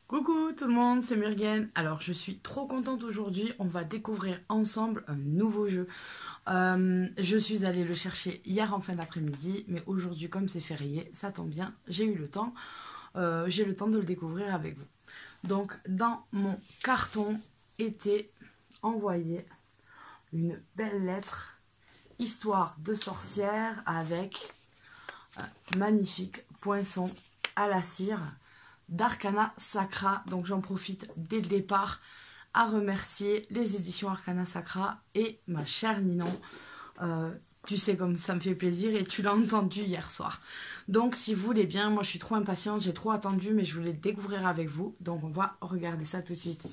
Coucou tout le monde, c'est Murgen. Alors je suis trop contente aujourd'hui, on va découvrir ensemble un nouveau jeu. Je suis allée le chercher hier en fin d'après-midi, mais aujourd'hui comme c'est férié, ça tombe bien, j'ai eu le temps. J'ai le temps de le découvrir avec vous. Donc dans mon carton était envoyée une belle lettre, histoire de sorcière avec magnifique poinçon à la cire d'Arcana Sacra. Donc j'en profite dès le départ à remercier les éditions Arcana Sacra et ma chère Ninon. Tu sais comme ça me fait plaisir et tu l'as entendu hier soir. Donc si vous voulez bien, moi je suis trop impatiente, j'ai trop attendu mais je voulais le découvrir avec vous. Donc on va regarder ça tout de suite.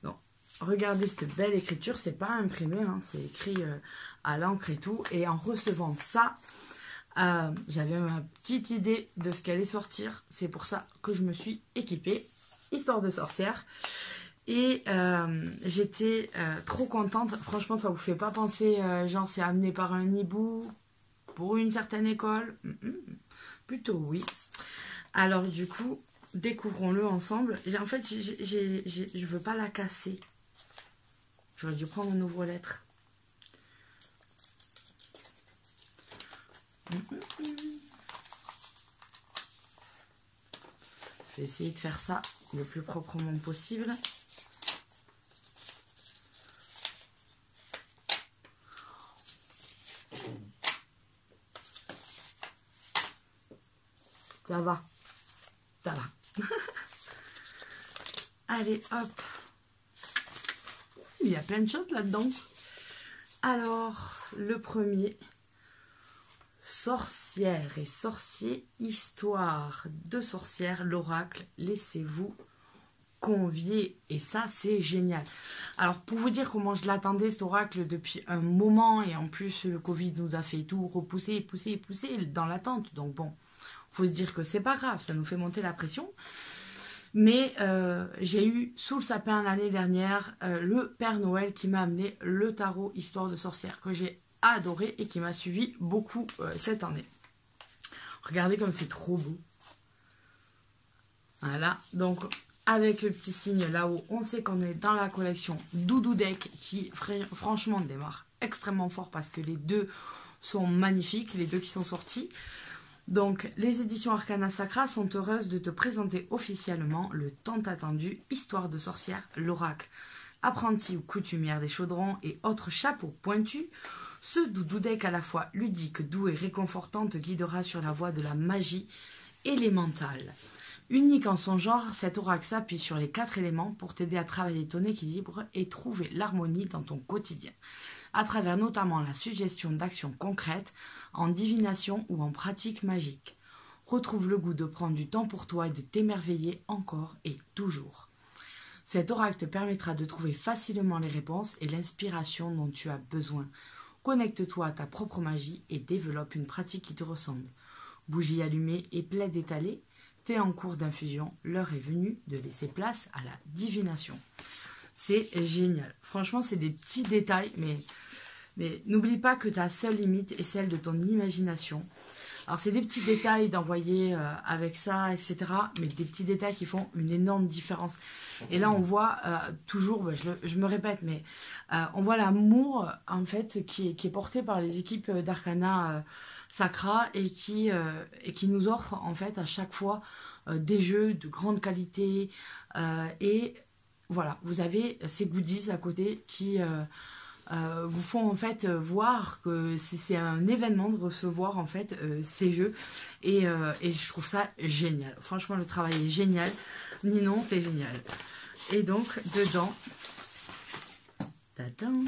Donc regardez cette belle écriture, c'est pas imprimé, hein, c'est écrit à l'encre et tout. Et en recevant ça, j'avais ma petite idée de ce qu'allait sortir. C'est pour ça que je me suis équipée, histoire de sorcière. Et j'étais trop contente. Franchement, ça vous fait pas penser, genre c'est amené par un hibou pour une certaine école? Plutôt oui. Alors du coup, découvrons-le ensemble. En fait, je veux pas la casser. J'aurais dû prendre un ouvre-lettre. Je vais essayer de faire ça le plus proprement possible. Ça va. Ça va. Allez, hop. Il y a plein de choses là-dedans. Alors, le premier... Sorcière et sorcier, histoire de sorcière, l'oracle, laissez-vous convier. Et ça, c'est génial. Alors, pour vous dire comment je l'attendais, cet oracle, depuis un moment, et en plus, le Covid nous a fait tout repousser, pousser dans l'attente. Donc bon, faut se dire que c'est pas grave, ça nous fait monter la pression. Mais j'ai eu sous le sapin l'année dernière le Père Noël qui m'a amené le tarot histoire de sorcière, que j'ai adoré et qui m'a suivi beaucoup cette année. Regardez comme c'est trop beau. Voilà, donc avec le petit signe là-haut, on sait qu'on est dans la collection Doudou Deck qui franchement démarre extrêmement fort parce que les deux sont magnifiques, les deux qui sont sortis. Donc les éditions Arcana Sacra sont heureuses de te présenter officiellement le tant attendu Histoire de sorcière, l'oracle. Apprentie ou coutumière des chaudrons et autres chapeaux pointus, ce doudou deck à la fois ludique, doux et réconfortant te guidera sur la voie de la magie élémentale. Unique en son genre, cet oracle s'appuie sur les 4 éléments pour t'aider à travailler ton équilibre et trouver l'harmonie dans ton quotidien, à travers notamment la suggestion d'actions concrètes en divination ou en pratique magique. Retrouve le goût de prendre du temps pour toi et de t'émerveiller encore et toujours. Cet oracle te permettra de trouver facilement les réponses et l'inspiration dont tu as besoin. Connecte-toi à ta propre magie et développe une pratique qui te ressemble. Bougie allumée et plaid étalé, thé en cours d'infusion, l'heure est venue de laisser place à la divination. C'est génial. Franchement, c'est des petits détails, mais n'oublie pas que ta seule limite est celle de ton imagination. Alors, c'est des petits détails d'envoyer avec ça, etc. Mais des petits détails qui font une énorme différence. Et là, on voit toujours, je me répète, mais on voit l'amour, en fait, qui est porté par les équipes d'Arcana Sacra et qui nous offre, en fait, à chaque fois des jeux de grande qualité. Et voilà, vous avez ces goodies à côté qui... vous font en fait voir que c'est un événement de recevoir en fait ces jeux et je trouve ça génial. Franchement, le travail est génial. Ninon, c'est génial. Et donc dedans, tadam,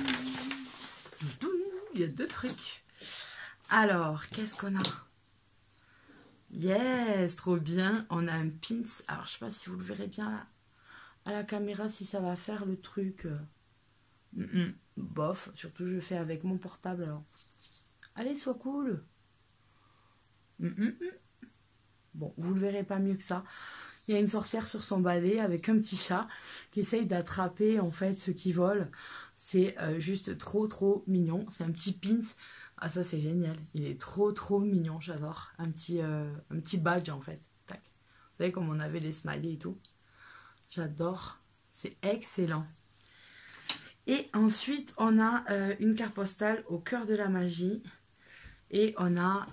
il y a 2 trucs. Alors, qu'est-ce qu'on a? Yes, trop bien. On a un pins. Alors, je sais pas si vous le verrez bien à la caméra, si ça va faire le truc. Bof, surtout je le fais avec mon portable alors. Allez, sois cool. Bon, vous le verrez pas mieux que ça. Il y a une sorcière sur son balai avec un petit chat qui essaye d'attraper en fait ceux qui volent. C'est juste trop mignon. C'est un petit pins. Ah, ça c'est génial. Il est trop mignon, j'adore. Un petit badge en fait. Tac. Vous savez comme on avait les smileys et tout. J'adore. C'est excellent. Et ensuite, on a une carte postale au cœur de la magie. Et on a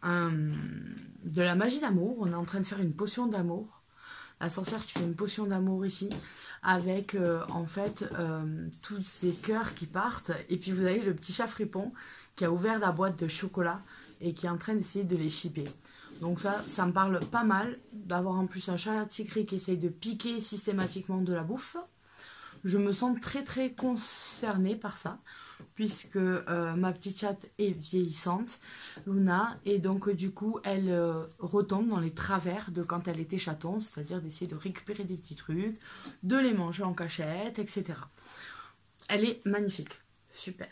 de la magie d'amour. On est en train de faire une potion d'amour. La sorcière qui fait une potion d'amour ici. Avec en fait tous ces cœurs qui partent. Et puis vous avez le petit chat fripon qui a ouvert la boîte de chocolat. Et qui est en train d'essayer de les chipper. Donc ça me parle pas mal d'avoir en plus un chat tigre qui essaye de piquer systématiquement de la bouffe. Je me sens très très concernée par ça, puisque ma petite chatte est vieillissante, Luna, et donc du coup elle retombe dans les travers de quand elle était chaton, c'est-à-dire d'essayer de récupérer des petits trucs, de les manger en cachette, etc. Elle est magnifique, super.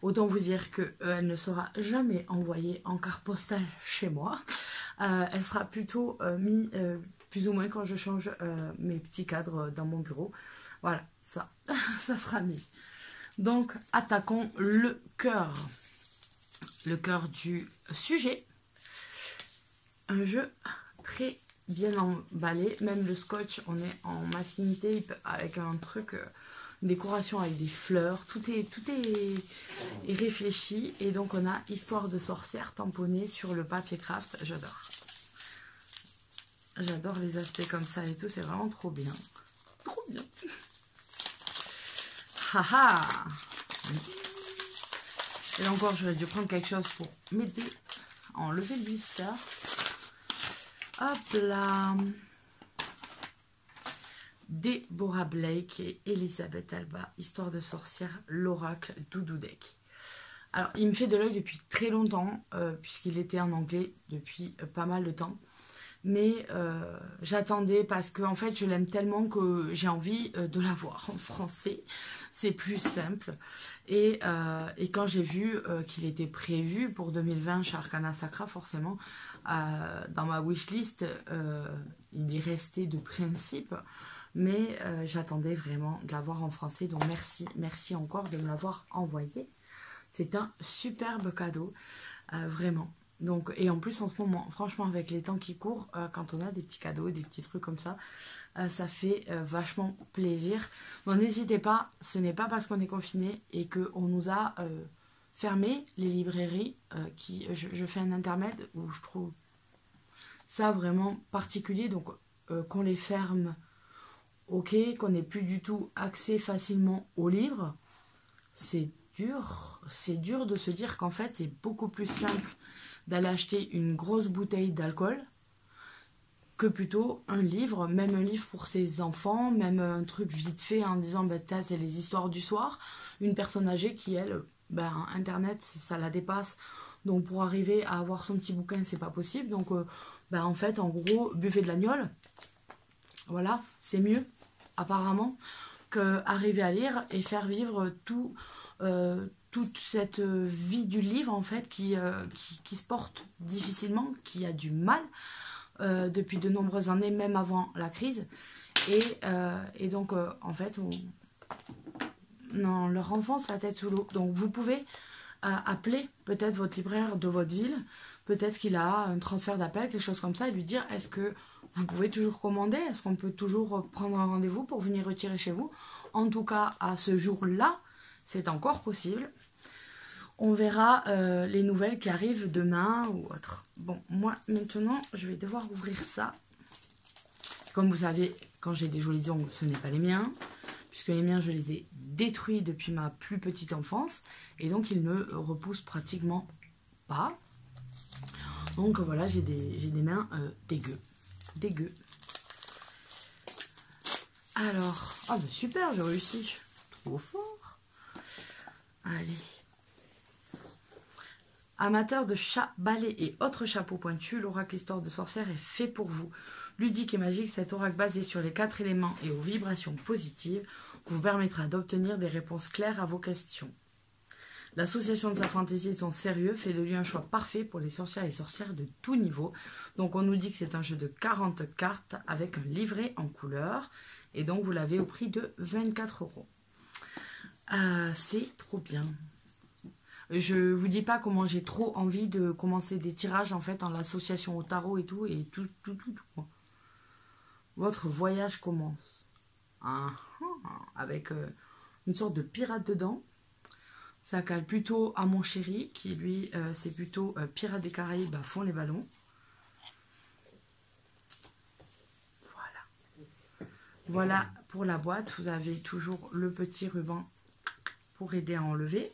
Autant vous dire qu'elle ne sera jamais envoyée en carte postale chez moi. Elle sera plutôt mise plus ou moins quand je change mes petits cadres dans mon bureau. Voilà, ça sera mis. Donc, attaquons le cœur. Le cœur du sujet. Un jeu très bien emballé. Même le scotch, on est en masking tape avec un truc... décoration avec des fleurs, tout est réfléchi. Et donc on a histoire de sorcière tamponnée sur le papier craft. J'adore les aspects comme ça et tout, c'est vraiment trop bien. Trop bien. Haha. Et là encore j'aurais dû prendre quelque chose pour m'aider à enlever le blister. Hop là. Deborah Blake et Elisabeth Alba, histoire de sorcière, l'oracle Doudou Deck. Alors, il me fait de l'œil depuis très longtemps, puisqu'il était en anglais depuis pas mal de temps. Mais j'attendais parce que en fait, je l'aime tellement que j'ai envie de l'avoir en français. C'est plus simple. Et quand j'ai vu qu'il était prévu pour 2020 chez Arcana Sacra, forcément, dans ma wishlist, il y restait de principe. Mais j'attendais vraiment de l'avoir en français. Donc merci encore de me l'avoir envoyé. C'est un superbe cadeau, vraiment. Donc, et en plus en ce moment, franchement avec les temps qui courent, quand on a des petits cadeaux, des petits trucs comme ça, ça fait vachement plaisir. Donc n'hésitez pas, ce n'est pas parce qu'on est confiné et qu'on nous a fermé les librairies, je fais un intermède où je trouve ça vraiment particulier. Donc qu'on les ferme... Ok, qu'on n'ait plus du tout accès facilement aux livres, c'est dur de se dire qu'en fait c'est beaucoup plus simple d'aller acheter une grosse bouteille d'alcool que plutôt un livre, même un livre pour ses enfants, même un truc vite fait en disant bah, c'est les histoires du soir, une personne âgée qui elle, internet ça la dépasse, donc pour arriver à avoir son petit bouquin c'est pas possible, donc en fait en gros buvez de l'agnole, voilà, c'est mieux apparemment, qu'arriver à lire et faire vivre toute cette vie du livre en fait qui se porte difficilement, qui a du mal depuis de nombreuses années, même avant la crise. Et donc en fait on leur enfonce la tête sous l'eau. Donc vous pouvez appeler peut-être votre libraire de votre ville, peut-être qu'il a un transfert d'appel, quelque chose comme ça, et lui dire est-ce que vous pouvez toujours commander, est-ce qu'on peut toujours prendre un rendez-vous pour venir retirer chez vous. En tout cas, à ce jour-là, c'est encore possible. On verra les nouvelles qui arrivent demain ou autre. Bon, moi, maintenant, je vais devoir ouvrir ça. Comme vous savez, quand j'ai des jolis ongles, ce n'est pas les miens, puisque les miens, je les ai détruits depuis ma plus petite enfance, et donc ils ne repoussent pratiquement pas. Donc voilà, j'ai des mains dégueu. Alors, ah bah super, j'ai réussi. Trop fort. Allez. Amateur de chats, balais et autres chapeaux pointus, l'oracle histoire de sorcière est fait pour vous. Ludique et magique, cet oracle basé sur les 4 éléments et aux vibrations positives vous permettra d'obtenir des réponses claires à vos questions. L'association de sa fantaisie et son sérieux fait de lui un choix parfait pour les sorcières et sorcières de tout niveau. Donc on nous dit que c'est un jeu de 40 cartes avec un livret en couleur. Et donc vous l'avez au prix de 24 €. C'est trop bien. Je vous dis pas comment j'ai trop envie de commencer des tirages en fait en l'association au tarot et tout. Tout. Votre voyage commence. Avec une sorte de pirate dedans. Ça cale plutôt à mon chéri qui lui c'est plutôt pirate des Caraïbes à fond les ballons. Voilà pour la boîte, vous avez toujours le petit ruban pour aider à enlever.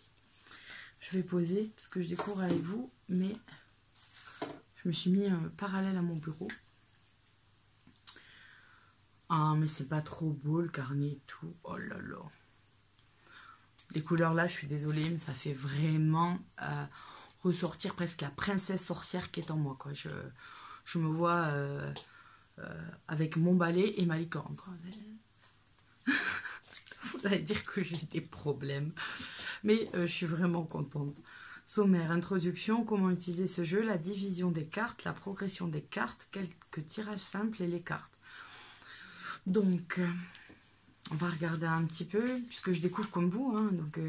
Je vais poser parce que je découvre avec vous, mais je me suis mis parallèle à mon bureau. Ah, mais c'est pas trop beau le carnet et tout. Oh là là. Les couleurs là, je suis désolée, mais ça fait vraiment ressortir presque la princesse sorcière qui est en moi, quoi. Je me vois avec mon balai et ma licorne, quoi. Faudrait dire que j'ai des problèmes. Mais je suis vraiment contente. Sommaire, introduction, comment utiliser ce jeu, la division des cartes, la progression des cartes, quelques tirages simples et les cartes. Donc, on va regarder un petit peu, puisque je découvre comme vous, hein, donc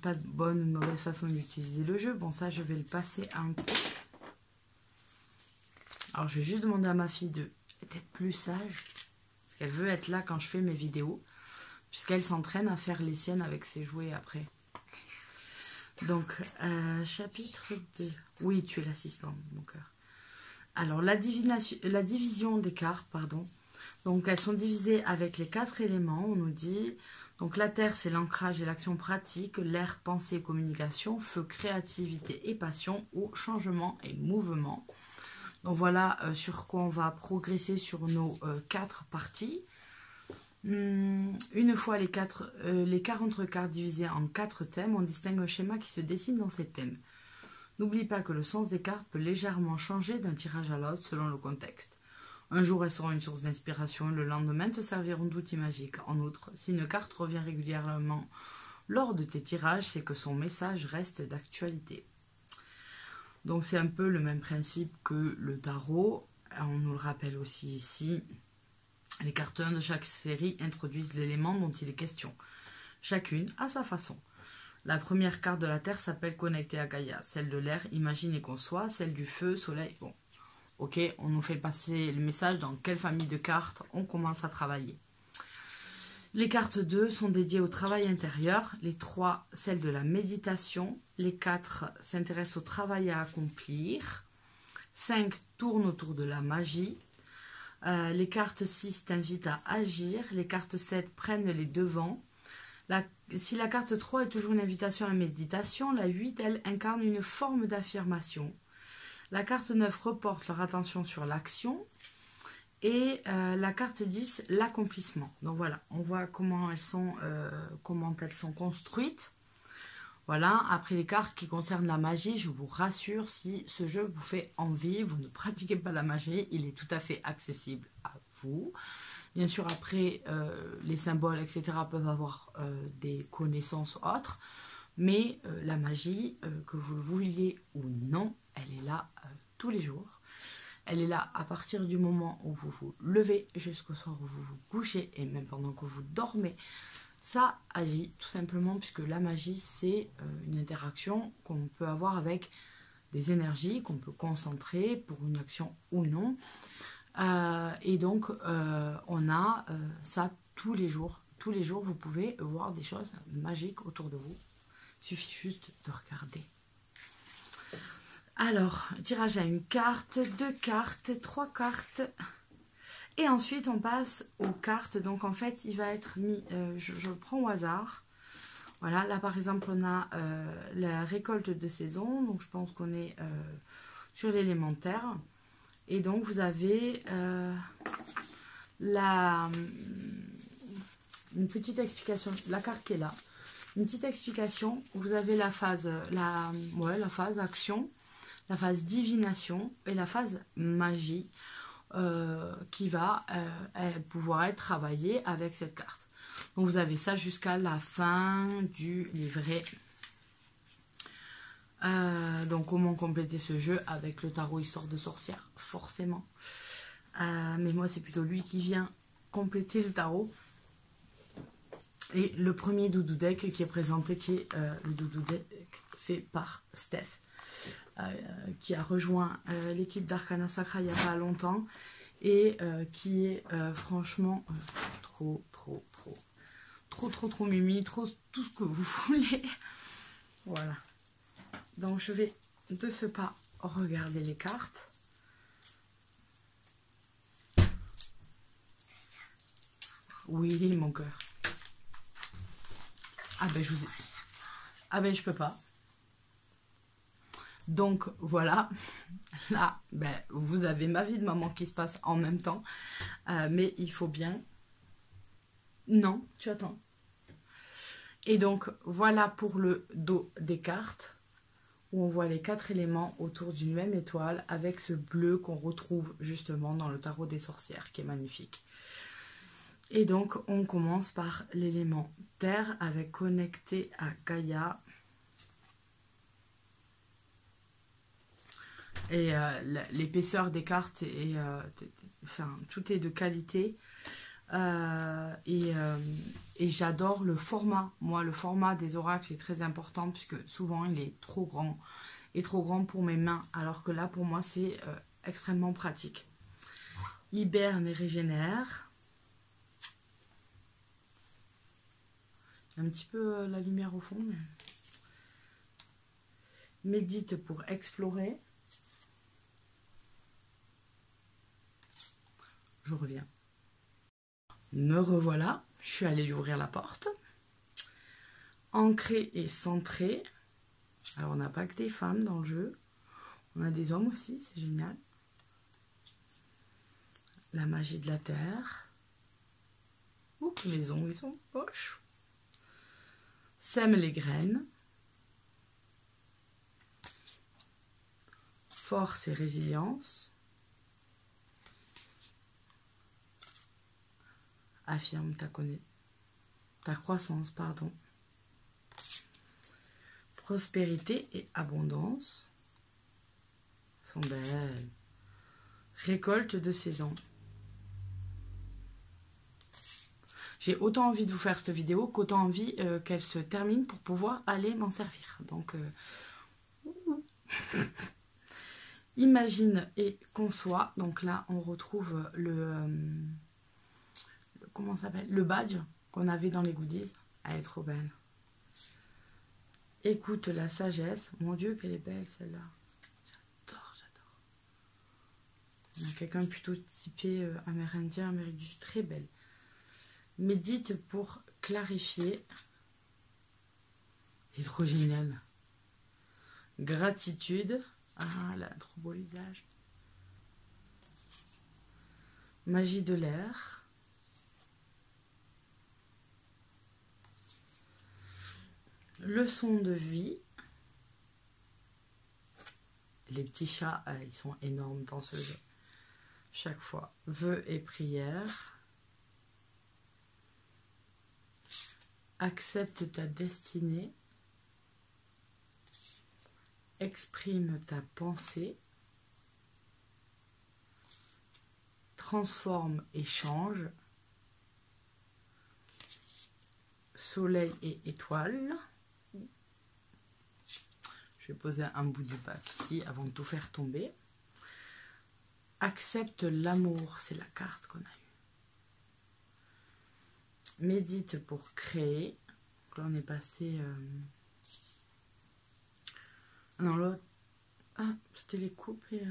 pas de bonne ou de mauvaise façon d'utiliser le jeu. Bon, ça, je vais le passer un peu. Alors, je vais juste demander à ma fille d'être plus sage, parce qu'elle veut être là quand je fais mes vidéos, puisqu'elle s'entraîne à faire les siennes avec ses jouets après. Donc, chapitre 2. Oui, tu es l'assistante, mon cœur. Alors, la division des cartes, pardon. Donc, elles sont divisées avec les 4 éléments, on nous dit. Donc, la terre, c'est l'ancrage et l'action pratique. L'air, pensée et communication. Feu, créativité et passion. Eau, changement et mouvement. Donc, voilà sur quoi on va progresser sur nos 4 parties. Une fois les 40 cartes divisées en 4 thèmes, on distingue un schéma qui se dessine dans ces thèmes. N'oublie pas que le sens des cartes peut légèrement changer d'un tirage à l'autre selon le contexte. Un jour, elles seront une source d'inspiration et le lendemain te serviront d'outil magique. En outre, si une carte revient régulièrement lors de tes tirages, c'est que son message reste d'actualité. Donc c'est un peu le même principe que le tarot. On nous le rappelle aussi ici. Les cartes 1 de chaque série introduisent l'élément dont il est question, chacune à sa façon. La première carte de la Terre s'appelle Connectée à Gaïa, celle de l'air, Imagine et conçoit, celle du feu, Soleil. Bon, ok, on nous fait passer le message dans quelle famille de cartes on commence à travailler. Les cartes 2 sont dédiées au travail intérieur, les 3 celles de la méditation, les 4 s'intéressent au travail à accomplir, 5 tournent autour de la magie. Les cartes 6 t'invitent à agir, les cartes 7 prennent les devants. Si la carte 3 est toujours une invitation à la méditation, la 8, elle, incarne une forme d'affirmation. La carte 9 reporte leur attention sur l'action. Et la carte 10, l'accomplissement. Donc voilà, on voit comment elles sont construites. Voilà, après les cartes qui concernent la magie, je vous rassure, si ce jeu vous fait envie, vous ne pratiquez pas la magie, il est tout à fait accessible à vous. Bien sûr, après, les symboles, etc. peuvent avoir des connaissances autres, mais la magie, que vous le vouliez ou non, elle est là tous les jours. Elle est là à partir du moment où vous vous levez jusqu'au soir où vous vous couchez et même pendant que vous dormez. Ça agit tout simplement puisque la magie, c'est une interaction qu'on peut avoir avec des énergies qu'on peut concentrer pour une action ou non. Et donc, on a ça tous les jours. Tous les jours, vous pouvez voir des choses magiques autour de vous. Il suffit juste de regarder. Alors, tirage à une carte, 2 cartes, 3 cartes... Et ensuite, on passe aux cartes. Donc, en fait, il va être mis... je le prends au hasard. Voilà, là, par exemple, on a la récolte de saison. Donc, je pense qu'on est sur l'élémentaire. Et donc, vous avez une petite explication. La carte qui est là. Une petite explication. Vous avez la phase, la phase action, la phase divination et la phase magie. Qui va pouvoir être travaillé avec cette carte. Donc vous avez ça jusqu'à la fin du livret. Donc comment compléter ce jeu avec le tarot Histoire de sorcière, forcément. Mais moi c'est plutôt lui qui vient compléter le tarot. Et le premier doudou deck qui est présenté, qui est le doudou deck fait par Steph, qui a rejoint l'équipe d'Arcana Sacra il n'y a pas longtemps, et qui est franchement trop mimi, tout ce que vous voulez. Voilà. Donc je vais de ce pas regarder les cartes. Oui, mon cœur. Ah ben je vous ai... Ah ben je peux pas. Donc voilà, là ben, vous avez ma vie de maman qui se passe en même temps, mais il faut bien... Non, tu attends. Et donc voilà pour le dos des cartes, où on voit les 4 éléments autour d'une même étoile, avec ce bleu qu'on retrouve justement dans le tarot des sorcières, qui est magnifique. Et donc on commence par l'élément terre, avec connecté à Gaïa. Et l'épaisseur des cartes, enfin, tout est de qualité. Et j'adore le format. Moi, le format des oracles est très important, puisque souvent il est trop grand pour mes mains. Alors que là, pour moi, c'est extrêmement pratique. Hiberne et régénère. Un petit peu la lumière au fond. Mais... Médite pour explorer. Je reviens. Me revoilà. Je suis allée lui ouvrir la porte. Ancré et centré. Alors, on n'a pas que des femmes dans le jeu. On a des hommes aussi, c'est génial. La magie de la terre. Ouh, mes ongles, ils sont poches. Sème les graines. Force et résilience. Affirme ta croissance, pardon. Prospérité et abondance. Sont belles. Récolte de saison. J'ai autant envie de vous faire cette vidéo qu'autant envie qu'elle se termine pour pouvoir aller m'en servir. Donc, imagine et conçoit. Donc là, on retrouve comment ça s'appelle, le badge qu'on avait dans les goodies. Elle est trop belle. Écoute la sagesse. Mon Dieu, qu'elle est belle celle-là. J'adore. Il y a quelqu'un plutôt typé amérindien, Amérique du Sud, très belle. Médite pour clarifier. Il est trop génial. Gratitude. Ah, elle a un trop beau visage. Magie de l'air. Leçon de vie. Les petits chats, ils sont énormes dans ce jeu. Chaque fois. Vœux et prières. Accepte ta destinée. Exprime ta pensée. Transforme et change. Soleil et étoile. Je vais poser un bout du pack ici avant de tout faire tomber. Accepte l'amour, c'est la carte qu'on a eue. Médite pour créer. Donc là on est passé... Non, l'autre... Ah, c'était les coupes et...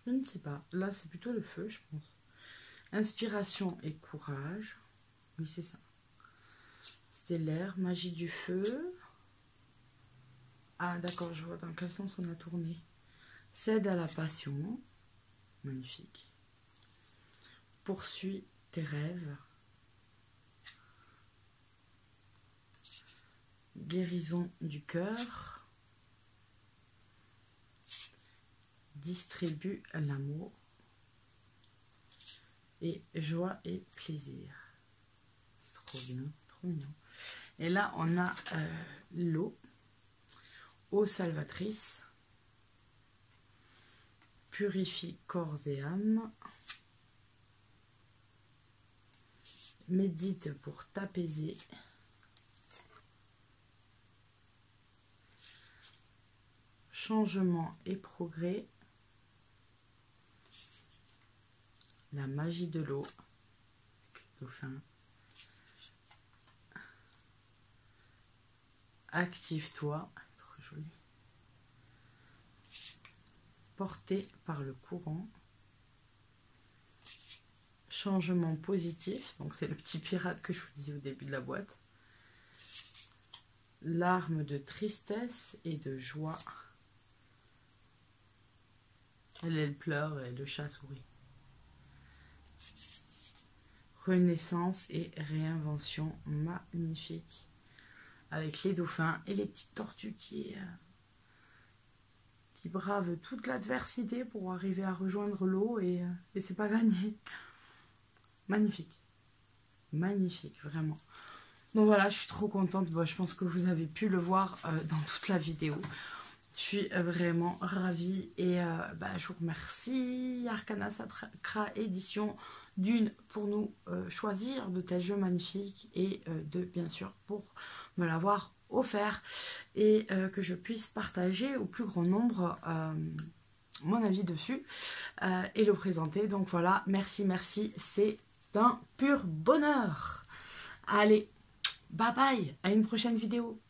Je ne sais pas. Là c'est plutôt le feu, je pense. Inspiration et courage. Oui, c'est ça. C'était l'air, magie du feu. Ah d'accord, je vois dans quel sens on a tourné. Cède à la passion. Magnifique. Poursuis tes rêves. Guérison du cœur. Distribue l'amour. Et joie et plaisir. C'est trop bien, trop mignon. Et là, on a l'eau. Eau salvatrice. Purifie corps et âme. médite pour t'apaiser. Changement et progrès. La magie de l'eau. Dauphin. Active-toi. Trop joli. Porté par le courant. Changement positif. Donc c'est le petit pirate que je vous disais au début de la boîte. Larmes de tristesse et de joie. Elle pleure et le chat sourit. Renaissance et réinvention magnifique. Avec les dauphins et les petites tortues qui bravent toute l'adversité pour arriver à rejoindre l'eau et c'est pas gagné. Magnifique. Magnifique, vraiment. Donc voilà, je suis trop contente. Bon, je pense que vous avez pu le voir dans toute la vidéo. Je suis vraiment ravie et je vous remercie Arcana Sacra Édition d'une pour nous choisir de tels jeux magnifiques et de bien sûr pour me l'avoir offert et que je puisse partager au plus grand nombre mon avis dessus et le présenter. Donc voilà, merci, c'est un pur bonheur. Allez, bye bye, à une prochaine vidéo.